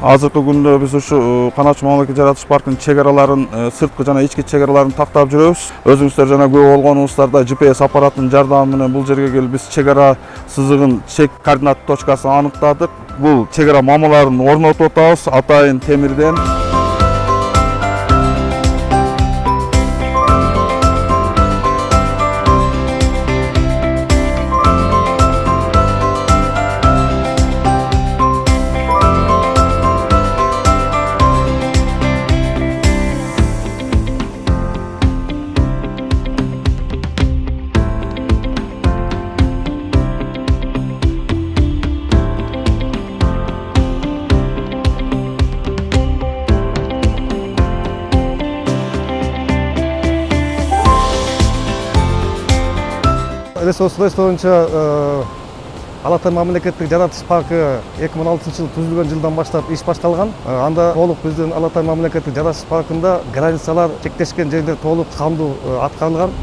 Азыркы күндө биз ушу Канат мамлекеттик жаратылыш паркынын чек араларын, сырткы жана ички чек араларын тактап жүрөбүз. Өзүңүздөр жана күбө болгонуңуздарда GPS аппаратынын жардамы менен бул жерге келип биз чек ара сызыгын, чек координат точкасын аныктадык. Бул чек ара мамаларын орнотуп атабыз атайын темирден. Ресурс боюнча Алатай мамлекеттик жаратылыш паркы 2016-жылы түзүлгөн жылдан баштап иш башталган. Анда толук биздин Алатай мамлекеттик жаратылыш паркында границалар чектешкен жерлер толук камдуу аткарылган.